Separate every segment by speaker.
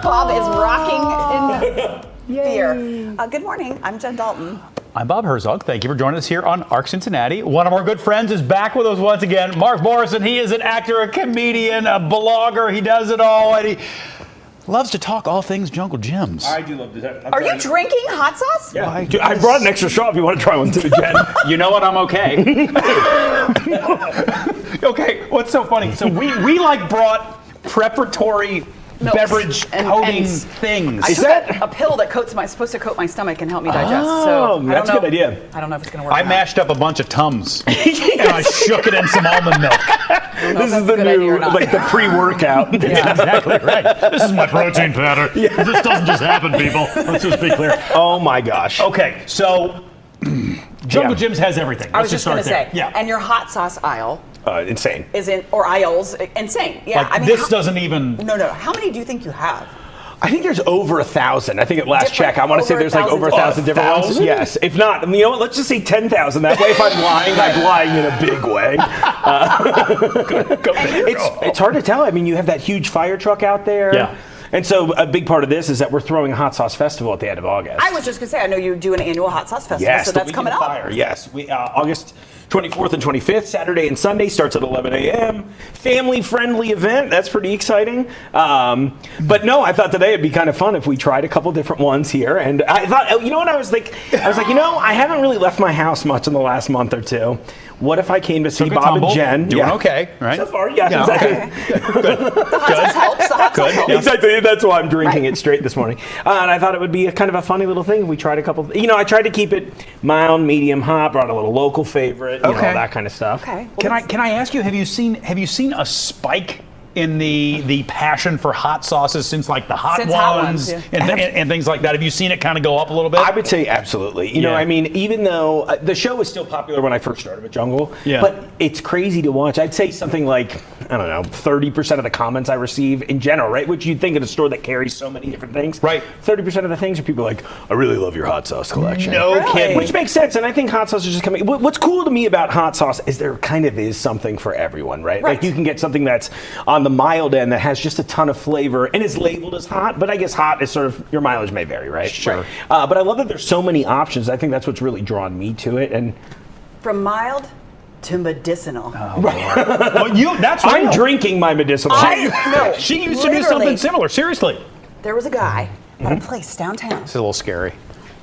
Speaker 1: Bob is rocking in fear. Good morning. I'm Jen Dalton.
Speaker 2: I'm Bob Herzog. Thank you for joining us here on ARC Cincinnati. One of our good friends is back with us once again, Mark Borison. He is an actor, a comedian, a blogger. He does it all, and he loves to talk all things Jungle Gyms.
Speaker 3: I do love to.
Speaker 1: Are you drinking hot sauce?
Speaker 3: Yeah. I brought an extra straw if you want to try one too, Jen.
Speaker 2: You know what? I'm okay. Okay, what's so funny? So we like brought preparatory beverage coating things.
Speaker 1: I took a pill that supposed to coat my stomach and help me digest. So
Speaker 3: that's a good idea.
Speaker 1: I don't know if it's going to work.
Speaker 2: I mashed up a bunch of Tums and I shook it in some almond milk.
Speaker 3: This is the new, like the pre-workout.
Speaker 2: Yeah, exactly right. This is my protein powder. Yeah. This doesn't just happen, people. Let's just be clear.
Speaker 3: Oh my gosh.
Speaker 2: Okay, so Jungle Gyms has everything.
Speaker 1: I was just going to say,
Speaker 2: yeah.
Speaker 1: And your hot sauce aisle
Speaker 3: insane.
Speaker 1: or aisles, insane. Yeah,
Speaker 2: like, this doesn't even.
Speaker 1: No. How many do you think you have?
Speaker 3: I think there's over 1,000. I think at last check, I want to say there's like over 1,000 different ones. Yes. If not, you know what? Let's just say 10,000. That way, if I'm lying in a big way. It's hard to tell. I mean, you have that huge fire truck out there.
Speaker 2: Yeah.
Speaker 3: And so a big part of this is that we're throwing a hot sauce festival at the end of August.
Speaker 1: I was just going to say, I know you do an annual hot sauce festival,
Speaker 3: yes,
Speaker 1: so that's coming up.
Speaker 3: Fire. Yes, August 24th and 25th, Saturday and Sunday, starts at 11 a.m. Family-friendly event. That's pretty exciting. But no, I thought today it'd be kind of fun if we tried a couple different ones here. And I thought, you know what I was like? I haven't really left my house much in the last month or two. What if I came to see Bob and Jen?
Speaker 2: Doing okay, right?
Speaker 3: So far, yeah, exactly.
Speaker 1: Okay. Good. The hot sauce helps. The hot sauce helps.
Speaker 3: Exactly. That's why I'm drinking it straight this morning. And I thought it would be a kind of a funny little thing if we tried a couple. I tried to keep it mild, medium, hot. Brought a little local favorite, you know, that kind of stuff.
Speaker 1: Okay.
Speaker 2: Well, can I ask you? Have you seen a spike in the passion for hot sauces since like the hot ones and things like that? Have you seen it kind of go up a little bit?
Speaker 3: I would say absolutely. You know, I mean, even though the show was still popular when I first started with Jungle, but it's crazy to watch. I'd say something like, I don't know, 30% of the comments I receive in general, right? Which you'd think at a store that carries so many different things.
Speaker 2: Right.
Speaker 3: 30% of the things are people like, I really love your hot sauce collection.
Speaker 2: No kidding.
Speaker 3: Which makes sense. And I think hot sauce is just coming. What's cool to me about hot sauce is there kind of is something for everyone, right? Like you can get something that's on the mild end that has just a ton of flavor and is labeled as hot, but I guess hot is sort of, your mileage may vary, right?
Speaker 2: Sure.
Speaker 3: But I love that there's so many options. I think that's what's really drawn me to it. And
Speaker 1: from mild to medicinal.
Speaker 2: Oh, well, that's
Speaker 3: I'm
Speaker 2: real.
Speaker 3: drinking my medicinal.
Speaker 2: She used to do something similar. Seriously.
Speaker 1: There was a guy at a place downtown.
Speaker 2: It's a little scary.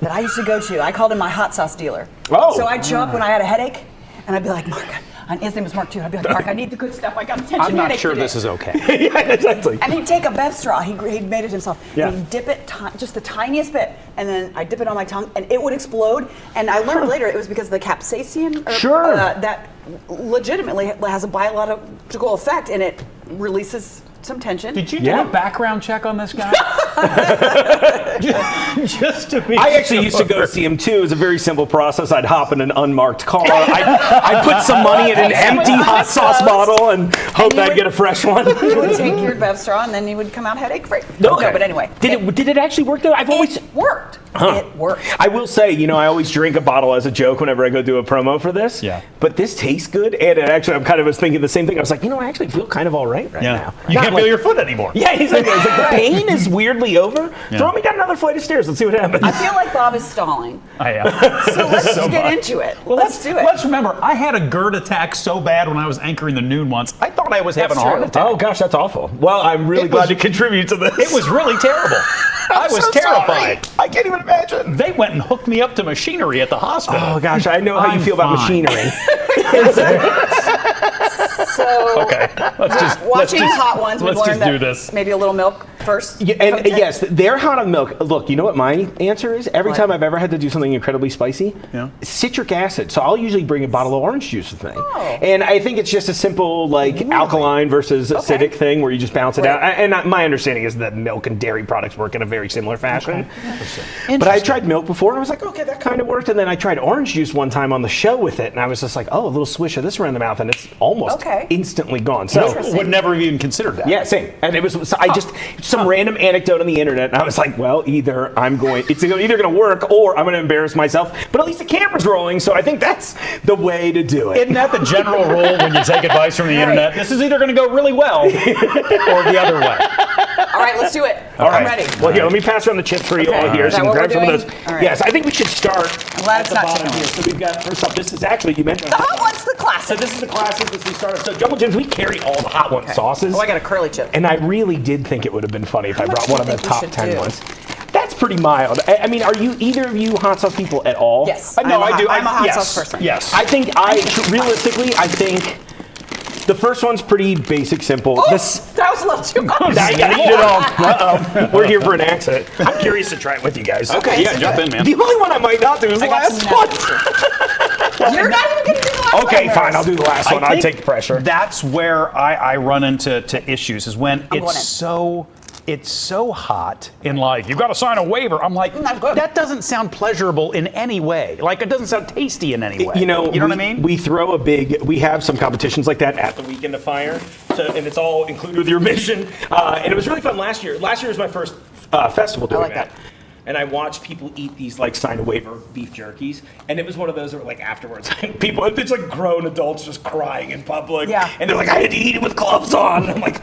Speaker 1: That I used to go to. I called him my hot sauce dealer.
Speaker 3: Oh.
Speaker 1: So I'd show up when I had a headache, and I'd be like, Mark. And his name was Mark too. I'd be like, Mark, I need the good stuff. I got attention.
Speaker 2: I'm not sure this is okay.
Speaker 3: Yeah, exactly.
Speaker 1: And he'd take a Bev straw. He made it himself.
Speaker 3: Yeah.
Speaker 1: And he'd dip it just the tiniest bit, and then I dip it on my tongue, and it would explode. And I learned later it was because of the capsaicin. That legitimately has a biological effect, and it releases some tension.
Speaker 2: Did you do a background check on this guy? just to be
Speaker 3: I actually used to go see him too. It was a very simple process. I'd hop in an unmarked car. I'd put some money in an empty hot sauce bottle and hope I'd get a fresh one.
Speaker 1: You would take your Bev straw and then you would come out headache free.
Speaker 3: No,
Speaker 1: but anyway.
Speaker 3: Did it actually work though?
Speaker 1: It worked. It worked.
Speaker 3: I will say, I always drink a bottle as a joke whenever I go do a promo for this.
Speaker 2: Yeah.
Speaker 3: But this tastes good, and it actually, I kind of was thinking the same thing. I was like, I actually feel kind of all right now.
Speaker 2: You can't feel your foot anymore.
Speaker 3: Yeah, exactly. I was like, the pain is weirdly over. Yeah. Throw me down another flight of stairs. Let's see what happens.
Speaker 1: I feel like Bob is stalling.
Speaker 2: I am.
Speaker 1: So let's just get into it.
Speaker 2: Well,
Speaker 1: let's do it.
Speaker 2: Let's remember, I had a GERD attack so bad when I was anchoring the noon once. I thought I was having a heart attack.
Speaker 3: Oh gosh, that's awful. Well, I'm really glad to contribute to this.
Speaker 2: It was really terrible. I was terrified.
Speaker 3: I can't even imagine.
Speaker 2: They went and hooked me up to machinery at the hospital.
Speaker 3: Oh gosh, I know how you feel about machinery.
Speaker 1: So
Speaker 2: okay,
Speaker 1: watching hot ones,
Speaker 2: let's just do this.
Speaker 1: Maybe a little milk first.
Speaker 3: Yeah, and yes, they're hot on milk. Look, you know what my answer is? Every time I've ever had to do something incredibly spicy, citric acid. So I'll usually bring a bottle of orange juice with me. Oh. And I think it's just a simple alkaline versus acidic thing where you just balance it out. And my understanding is that milk and dairy products work in a very similar fashion. Okay. But I tried milk before and I was like, okay, that kind of worked. And then I tried orange juice one time on the show with it, and I was just like, oh, a little swish of this around the mouth, and it's almost instantly gone. So
Speaker 2: would never have even considered that.
Speaker 3: Yeah, same. And it was some random anecdote on the internet, and I was like, well, it's either going to work or I'm going to embarrass myself. But at least the camera's rolling, so I think that's the way to do it.
Speaker 2: Isn't that the general rule when you take advice from the internet? This is either going to go really well or the other way.
Speaker 1: All right, Let's do it.
Speaker 3: All right.
Speaker 1: I'm ready.
Speaker 3: Well, here, let me pass around the chips for you all here.
Speaker 1: Is that
Speaker 3: So you
Speaker 1: what
Speaker 3: can grab
Speaker 1: we're
Speaker 3: some of
Speaker 1: doing?
Speaker 3: those.
Speaker 1: All right.
Speaker 3: Yes, I think we should start
Speaker 1: I'm glad
Speaker 3: at
Speaker 1: it's
Speaker 3: the
Speaker 1: not
Speaker 3: bottom
Speaker 1: chicken.
Speaker 3: here. So we've got, first up, this is actually, you mentioned
Speaker 1: The hot one's the
Speaker 3: So
Speaker 1: classic.
Speaker 3: this is the classic. This is the starter. So Jumbo Jim's, we carry all the hot one sauces.
Speaker 1: Oh, I got a curly chip.
Speaker 3: And I really did think it would have been funny if I
Speaker 1: much
Speaker 3: brought
Speaker 1: do
Speaker 3: one
Speaker 1: you
Speaker 3: of the
Speaker 1: think we
Speaker 3: top
Speaker 1: should
Speaker 3: 10
Speaker 1: do?
Speaker 3: ones. That's pretty mild. I mean, are you either of you hot sauce people at all?
Speaker 1: Yes.
Speaker 3: No, I do.
Speaker 1: I'm a hot
Speaker 3: yes,
Speaker 1: sauce person.
Speaker 3: Yes. I think realistically, I think the first one's pretty basic, simple.
Speaker 1: Oh,
Speaker 3: This.
Speaker 1: that was a little too much.
Speaker 3: I gotta eat it all. Uh-oh. We're here for an accident. I'm curious to try it with you guys.
Speaker 2: Okay, yeah, jump in, man.
Speaker 3: The only one I might not do is the
Speaker 1: I got
Speaker 3: last
Speaker 1: some
Speaker 3: one.
Speaker 1: You're not even going to do the last one.
Speaker 3: Okay, fine.
Speaker 1: Maris.
Speaker 3: I'll do the last one. I
Speaker 2: think
Speaker 3: take the pressure.
Speaker 2: That's where I run into issues is when
Speaker 1: going in.
Speaker 2: it's so hot and like you've got to sign a waiver. I'm like,
Speaker 1: Not good.
Speaker 2: that doesn't sound pleasurable in any way. Like it doesn't sound tasty in any way.
Speaker 3: You know
Speaker 2: what I mean?
Speaker 3: We have some competitions like that at the Weekend of Fire, and it's all included with your mission. And it was really fun last year. Last year was my first festival doing
Speaker 1: like that.
Speaker 3: And I watched people eat these like sign a waiver beef jerkies, and it was one of those that were like afterwards, people, it's like grown adults just crying in public,
Speaker 1: Yeah.
Speaker 3: and they're like, I had to eat it with gloves on. And I'm like,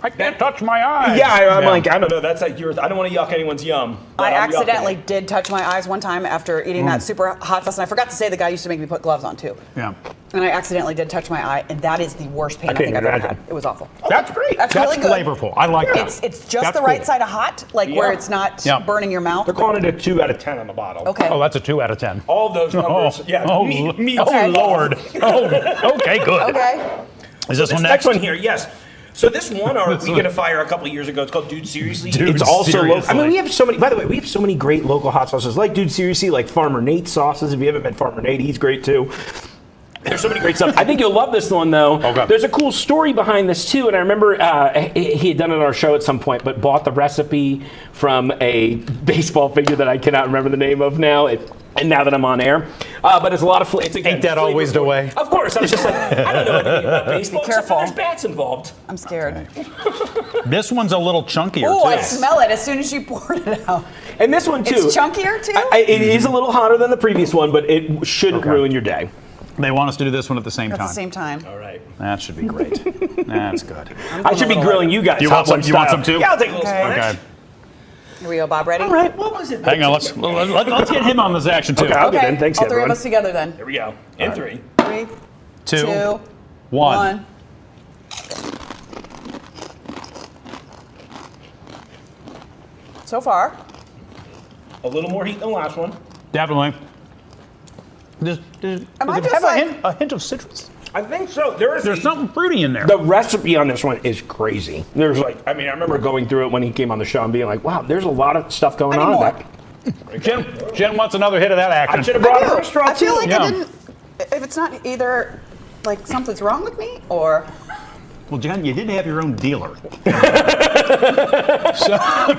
Speaker 2: I can't touch my eyes.
Speaker 3: yeah, I'm like, I don't know, that's like yours. I don't want to yuck anyone's yum. but
Speaker 1: I
Speaker 3: I'm yucking
Speaker 1: accidentally
Speaker 3: it.
Speaker 1: did touch my eyes one time after eating that super hot sauce, and I forgot to say the guy used to make me put gloves on too.
Speaker 2: Yeah.
Speaker 1: And I accidentally did touch my eye, and that is the worst pain I think
Speaker 3: can't
Speaker 1: I've ever
Speaker 3: imagine.
Speaker 1: had. It was awful.
Speaker 2: That's great.
Speaker 1: That's really good.
Speaker 2: flavorful. I like that.
Speaker 1: It's just
Speaker 2: That's
Speaker 1: the right
Speaker 2: cool.
Speaker 1: side of hot, like where
Speaker 3: Yeah.
Speaker 1: it's not
Speaker 2: Yeah.
Speaker 1: burning your mouth.
Speaker 3: They're calling it a 2 out of 10 on the bottle.
Speaker 1: Okay.
Speaker 2: Oh, that's a 2 out of 10.
Speaker 3: All of those numbers. Yeah.
Speaker 2: Oh,
Speaker 3: me
Speaker 2: oh
Speaker 3: too.
Speaker 2: Lord. Oh, okay, good.
Speaker 1: Okay.
Speaker 2: Is this
Speaker 3: This
Speaker 2: one
Speaker 3: next
Speaker 2: next?
Speaker 3: one here, yes. So this one, our Weekend of Fire a couple of years ago, it's called Dude Seriously.
Speaker 2: Dude
Speaker 3: It's also local. I
Speaker 2: Seriously.
Speaker 3: mean, we have so many. By the way, we have so many great local hot sauces, like Dude Seriously, like Farmer Nate sauces. If you haven't met Farmer Nate, he's great too. There's so many great stuff. I think you'll love this one though.
Speaker 2: Okay.
Speaker 3: There's a cool story behind this too, and I remember he had done it on our show at some point, but bought the recipe from a baseball figure that I cannot remember the name of now. And now that I'm on air, but it's a lot of flavor.
Speaker 2: Ain't that always the way?
Speaker 3: Of course, I was just like, I don't know anything about baseball.
Speaker 1: Be careful.
Speaker 3: Except for there's bats involved.
Speaker 1: I'm scared.
Speaker 2: This one's a little chunkier
Speaker 1: Oh,
Speaker 2: too.
Speaker 1: I smell it as soon as you poured it out.
Speaker 3: And this one too.
Speaker 1: It's chunkier too?
Speaker 3: It is a little hotter than the previous one, but it shouldn't ruin your day.
Speaker 2: They want us to do this one at the same
Speaker 1: At
Speaker 2: time.
Speaker 1: the same time.
Speaker 3: All right.
Speaker 2: That should be great. That's good.
Speaker 3: I should be grilling you guys.
Speaker 2: You
Speaker 3: hot
Speaker 2: want some-
Speaker 3: one
Speaker 2: you want
Speaker 3: style.
Speaker 2: some too?
Speaker 3: Yeah, I'll take a little
Speaker 1: Okay.
Speaker 3: splash.
Speaker 2: Okay.
Speaker 1: Here we go, Bob. Ready?
Speaker 3: All right. What was it?
Speaker 2: Hang on. Let's get him on this action too.
Speaker 3: Okay, I'll get in. Thanks,
Speaker 1: All three
Speaker 3: everyone.
Speaker 1: of us together then.
Speaker 3: Here we go. In 3.
Speaker 1: 3,
Speaker 2: 2,
Speaker 1: 2,
Speaker 2: 1.
Speaker 1: 1. So far.
Speaker 3: A little more heat than the last one.
Speaker 2: Definitely. Does
Speaker 1: Am I
Speaker 2: it
Speaker 1: just
Speaker 2: have
Speaker 1: like-
Speaker 2: a hint of citrus?
Speaker 3: I think so.
Speaker 2: There's something fruity in there.
Speaker 3: The recipe on this one is crazy. There's like, I mean, I remember going through it when he came on the show and being like, wow, there's a lot of stuff going
Speaker 1: I need
Speaker 3: on.
Speaker 1: more.
Speaker 2: Jen wants another hit of that
Speaker 3: I
Speaker 2: action.
Speaker 3: should have brought her a straw
Speaker 1: I feel
Speaker 3: too.
Speaker 1: like
Speaker 2: Yeah.
Speaker 1: I didn't. If it's not either like something's wrong with me or.
Speaker 2: Well, Jen, you did have your own dealer.
Speaker 1: I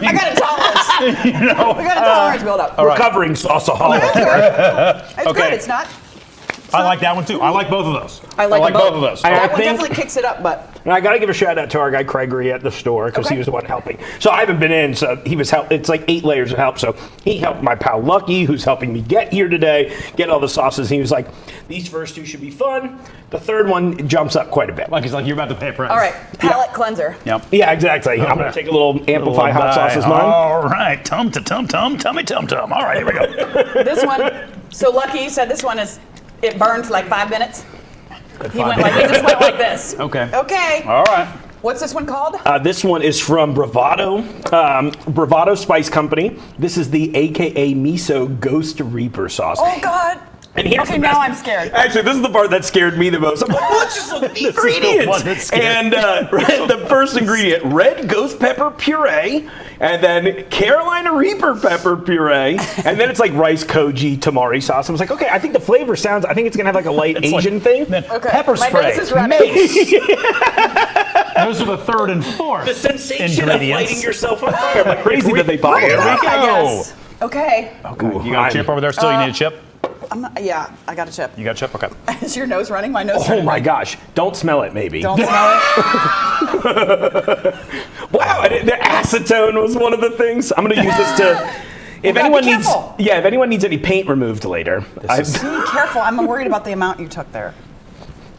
Speaker 1: got a tolerance.
Speaker 2: You know.
Speaker 1: I got a tolerance build up.
Speaker 3: Recovering sauceaholic.
Speaker 1: It's
Speaker 2: Okay.
Speaker 1: good. It's not.
Speaker 2: I like that one too. I like both of those.
Speaker 1: I like them
Speaker 2: both of those.
Speaker 3: I
Speaker 1: That one
Speaker 3: think-
Speaker 1: definitely kicks it up, but
Speaker 3: And I got to give a shout out to our guy Gregory at the store because
Speaker 1: Okay.
Speaker 3: he was the one helping. So I haven't been in, so he was help. It's like 8 layers of help. So he helped my pal Lucky, who's helping me get here today, get all the sauces. He was like, "These first 2 should be fun. The third one jumps up quite a bit."
Speaker 2: Like he's like, you're about to pay for it.
Speaker 1: all right. Palate cleanser.
Speaker 2: Yep.
Speaker 3: Yeah, exactly. I'm gonna take a little amplify hot sauce as mine.
Speaker 2: All right. Tummy tum tum. All right, here we go.
Speaker 1: This one. So Lucky said this one is. It burned for like 5 minutes. He just went like this.
Speaker 2: Okay.
Speaker 1: Okay.
Speaker 2: All right.
Speaker 1: What's this one called?
Speaker 3: This one is from Bravado, Bravado Spice Company. This is the AKA Miso Ghost Reaper sauce.
Speaker 1: Oh God.
Speaker 3: And here's
Speaker 1: Okay,
Speaker 3: the
Speaker 1: now
Speaker 3: best-
Speaker 1: I'm scared.
Speaker 3: Actually, this is the part that scared me the most. I'm like, well, let's just look at the
Speaker 2: This is the
Speaker 3: ingredients.
Speaker 2: one that scared
Speaker 3: And the first ingredient, red ghost pepper puree, and then Carolina Reaper pepper puree, and then it's like rice koji tamari sauce. I was like, okay, I think the flavor sounds, I think it's going to have like a light
Speaker 2: It's like-
Speaker 3: Asian thing.
Speaker 2: Then
Speaker 1: Okay.
Speaker 2: pepper
Speaker 1: My
Speaker 2: spray,
Speaker 1: face is running.
Speaker 2: mace. Those are the third and fourth
Speaker 3: The sensation of
Speaker 2: ingredients.
Speaker 3: lighting yourself on fire. I'm like crazy that they bought
Speaker 2: Here
Speaker 3: it.
Speaker 2: we
Speaker 1: I
Speaker 2: go.
Speaker 1: guess. Okay.
Speaker 3: Ooh,
Speaker 2: You got a chip over there still? You need a chip?
Speaker 1: I'm not, yeah, I got a chip.
Speaker 2: You got a chip? Okay.
Speaker 1: Is your nose running? My nose.
Speaker 3: Oh
Speaker 1: running.
Speaker 3: my gosh! Don't smell it, maybe.
Speaker 1: Don't smell it.
Speaker 3: Wow, and the acetone was one of the things. I'm going to use this to. If
Speaker 1: gotta
Speaker 3: anyone
Speaker 1: be
Speaker 3: needs,
Speaker 1: careful.
Speaker 3: if anyone needs any paint removed later, I
Speaker 1: Be careful. I'm worried about the amount you took there.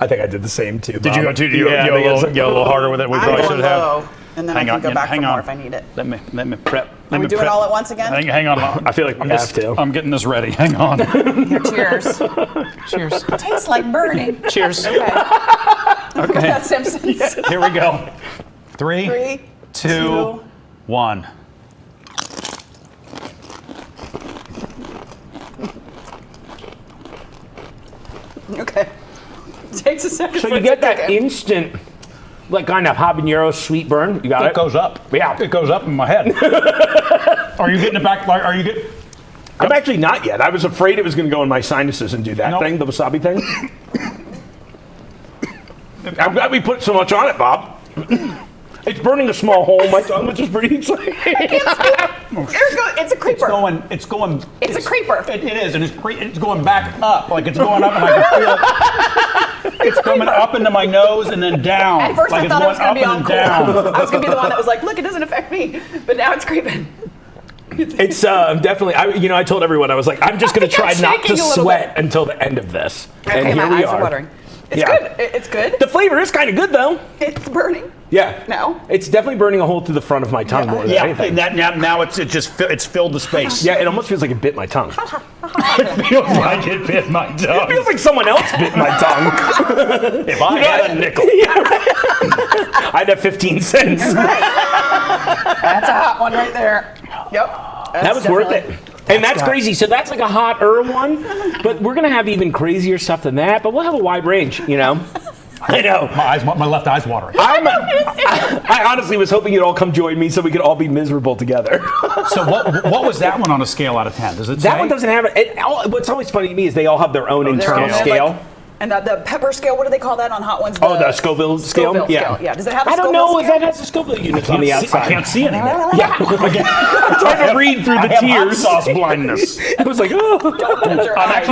Speaker 3: think I did the same too.
Speaker 2: Did you go a little harder with it? We
Speaker 1: I'm
Speaker 2: probably
Speaker 1: going
Speaker 2: should have.
Speaker 1: low. And then I can go back for more if I need it.
Speaker 2: Let me prep.
Speaker 1: Are we doing it all at once again?
Speaker 2: Hang on.
Speaker 3: I feel like we have to.
Speaker 2: I'm getting this ready. Hang on.
Speaker 1: Here, cheers.
Speaker 2: Cheers.
Speaker 1: It tastes like burning.
Speaker 2: Cheers.
Speaker 1: Okay.
Speaker 2: Okay.
Speaker 1: That's Simpsons.
Speaker 2: Here we go. 3,
Speaker 1: 3,
Speaker 2: 2, 1.
Speaker 1: Okay. Takes a second.
Speaker 3: So
Speaker 1: for
Speaker 3: you
Speaker 1: it
Speaker 3: get
Speaker 1: to
Speaker 3: that
Speaker 1: kick in.
Speaker 3: instant, like kind of habanero sweet burn. You got
Speaker 2: It
Speaker 3: it?
Speaker 2: goes up.
Speaker 3: Yeah.
Speaker 2: It goes up in my head. Are you getting it back? Are you getting?
Speaker 3: I'm actually not yet. I was afraid it was going to go in my sinuses and do that thing, the wasabi thing. I'm glad we put so much on it, Bob. It's burning a small hole in my tongue, which is pretty exciting.
Speaker 1: It's a creeper.
Speaker 2: It's going.
Speaker 1: It's a creeper.
Speaker 2: It is, and it's going back up. Like it's going up, and I can feel it. It's coming up into my nose and then down.
Speaker 1: At first
Speaker 2: like
Speaker 1: I thought I was going to be
Speaker 2: on
Speaker 1: on cool. I was going to be the one that was like, look, it doesn't affect me. But now it's creeping.
Speaker 3: It's definitely, I told everyone, I was like, I'm just going to try not to sweat until the end of this.
Speaker 1: Okay,
Speaker 3: And here
Speaker 1: my
Speaker 3: we
Speaker 1: eyes are
Speaker 3: are.
Speaker 1: watering. It's good. It's good.
Speaker 3: The flavor is kind of good, though.
Speaker 1: It's burning.
Speaker 3: Yeah.
Speaker 1: No.
Speaker 3: It's definitely burning a hole through the front of my tongue more than anything.
Speaker 2: Now it's filled the space.
Speaker 3: Yeah, it almost feels like it bit my tongue.
Speaker 2: It feels like it bit my tongue.
Speaker 3: It feels like someone else bit my tongue.
Speaker 2: If I had a nickel.
Speaker 3: I'd have 15 cents.
Speaker 1: That's a hot one right there. Yep.
Speaker 3: That was worth it. And that's crazy. So that's like a hotter one, but we're gonna have even crazier stuff than that. But we'll have a wide range, I know.
Speaker 2: My left eye's watering.
Speaker 3: I honestly was hoping you'd all come join me so we could all be miserable together.
Speaker 2: So what was that one on a scale out of 10? Does it say?
Speaker 3: That one doesn't have it. What's always funny to me is they all have their own internal scale.
Speaker 1: Like, and the pepper scale, what do they call that on hot ones?
Speaker 3: The Scoville scale?
Speaker 1: Yeah. Does it have a
Speaker 3: I don't
Speaker 1: Scoville
Speaker 3: know if
Speaker 1: scale?
Speaker 3: that has the Scoville units on the outside.
Speaker 2: I can't see anymore.
Speaker 3: Yeah. I'm trying to read through the tears.
Speaker 2: Hot sauce blindness.
Speaker 3: I was like, oh.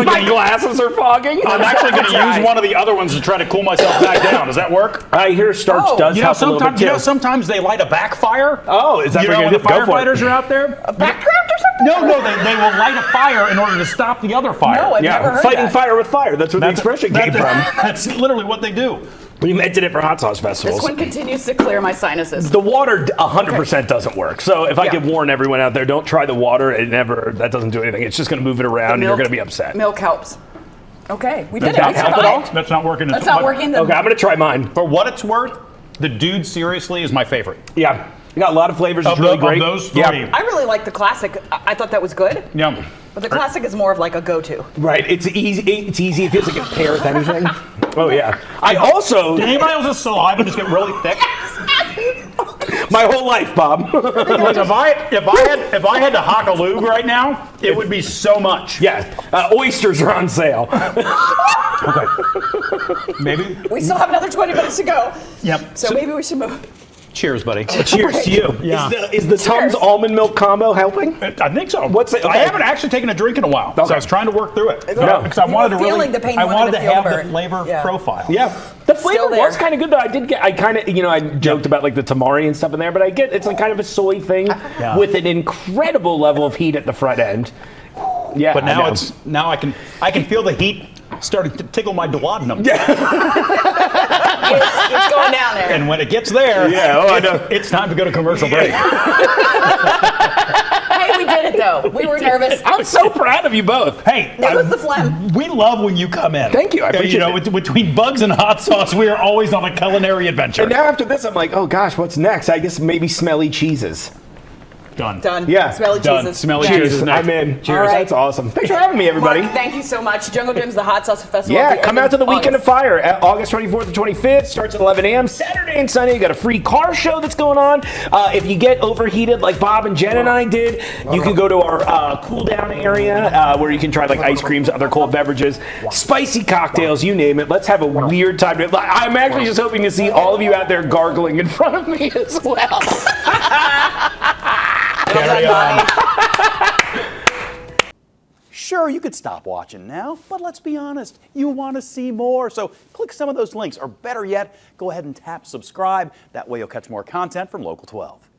Speaker 3: My glasses are fogging.
Speaker 2: I'm actually going to use one of the other ones to try to cool myself back down. Does that work?
Speaker 3: I hear starch does help a little bit too.
Speaker 2: Sometimes they light a backfire.
Speaker 3: Oh, is that
Speaker 2: when the firefighters are out there?
Speaker 1: A backdraft or something?
Speaker 2: No, they will light a fire in order to stop the other fire.
Speaker 1: No, I've never heard
Speaker 3: fighting
Speaker 1: that.
Speaker 3: fire with fire. That's where the expression came from.
Speaker 2: That's literally what they do.
Speaker 3: We invented it for hot sauce festivals.
Speaker 1: This one continues to clear my sinuses.
Speaker 3: The water 100% doesn't work. So if I could warn everyone out there, don't try the water. That doesn't do anything. It's just going to move it around and you're going to be upset.
Speaker 1: Milk helps. Okay, we did it.
Speaker 3: That help at all?
Speaker 2: That's not working.
Speaker 1: That's not working.
Speaker 3: Okay, I'm going to try mine.
Speaker 2: For what it's worth, the Dude seriously is my favorite.
Speaker 3: Yeah. You got a lot of flavors. It's really great.
Speaker 2: Of those three.
Speaker 3: Yeah.
Speaker 1: I really like the classic. I thought that was good.
Speaker 2: Yeah.
Speaker 1: But the classic is more of like a go-to.
Speaker 3: Right. It's easy. It's easy. It feels like it pairs with anything. Oh, yeah. I also...
Speaker 2: Did anybody else's saliva just get really thick?
Speaker 3: My whole life, Bob.
Speaker 2: Like if I had to hockaloo right now, it would be so much.
Speaker 3: Yeah. Oysters are on sale.
Speaker 2: Okay. Maybe.
Speaker 1: We still have another 20 minutes to go.
Speaker 2: Yep.
Speaker 1: So maybe we should move.
Speaker 2: Cheers, buddy.
Speaker 3: Cheers to you.
Speaker 2: Yeah.
Speaker 3: Is the Tums almond milk combo helping?
Speaker 2: I think so.
Speaker 3: What's it?
Speaker 2: I
Speaker 3: Okay.
Speaker 2: haven't actually taken a drink in a while, so I was trying to work through it.
Speaker 3: No.
Speaker 2: Because I wanted to
Speaker 1: feeling the pain,
Speaker 2: I
Speaker 1: you
Speaker 2: wanted
Speaker 1: wanted
Speaker 2: to
Speaker 1: to feel
Speaker 2: have
Speaker 1: the
Speaker 2: the
Speaker 1: burn.
Speaker 2: flavor
Speaker 1: Yeah.
Speaker 2: profile.
Speaker 3: Yeah. The flavor
Speaker 1: there.
Speaker 3: was kind of good though. I kind of, I joked about like the tamari and stuff in there, but I get it's like kind of a soy thing with an incredible level of heat at the front end. Yeah.
Speaker 2: But now I can feel the heat starting to tickle my duodenum.
Speaker 1: It's going down there.
Speaker 2: And when it gets there,
Speaker 3: I know.
Speaker 2: it's time to go to commercial break.
Speaker 1: Hey, we did it though. We were nervous.
Speaker 3: I'm so proud of you both.
Speaker 2: Hey,
Speaker 1: It was the phlegm.
Speaker 2: we love when you come in.
Speaker 3: Thank you, I appreciate it.
Speaker 2: Between bugs and hot sauce, we are always on a culinary adventure.
Speaker 3: And now after this, I'm like, oh gosh, what's next? I guess maybe smelly cheeses.
Speaker 2: Done.
Speaker 3: Yeah.
Speaker 1: Smelly
Speaker 2: Done.
Speaker 1: cheeses.
Speaker 2: Smelly
Speaker 1: Yeah.
Speaker 2: cheeses. Next.
Speaker 3: I'm in.
Speaker 1: All right.
Speaker 3: That's awesome. Thanks for having me, everybody.
Speaker 1: Mark, thank you so much. Jungle Jim's the Hot Sauce Festival.
Speaker 3: Yeah,
Speaker 1: at the
Speaker 3: come
Speaker 1: end
Speaker 3: out to the Weekend of
Speaker 1: August.
Speaker 3: Fire at August 24th and 25th. Starts at 11 a.m. Saturday and Sunday. You got a free car show that's going on. If you get overheated like Bob and Jen and I did, you can go to our cool down area where you can try like ice creams, other cold beverages, spicy cocktails, you name it. Let's have a weird time. I'm actually just hoping to see all of you out there gargling in front of me as well.
Speaker 2: Carry on.
Speaker 4: Sure, you could stop watching now, but let's be honest, you want to see more. So click some of those links, or better yet, go ahead and tap subscribe. That way you'll catch more content from Local 12.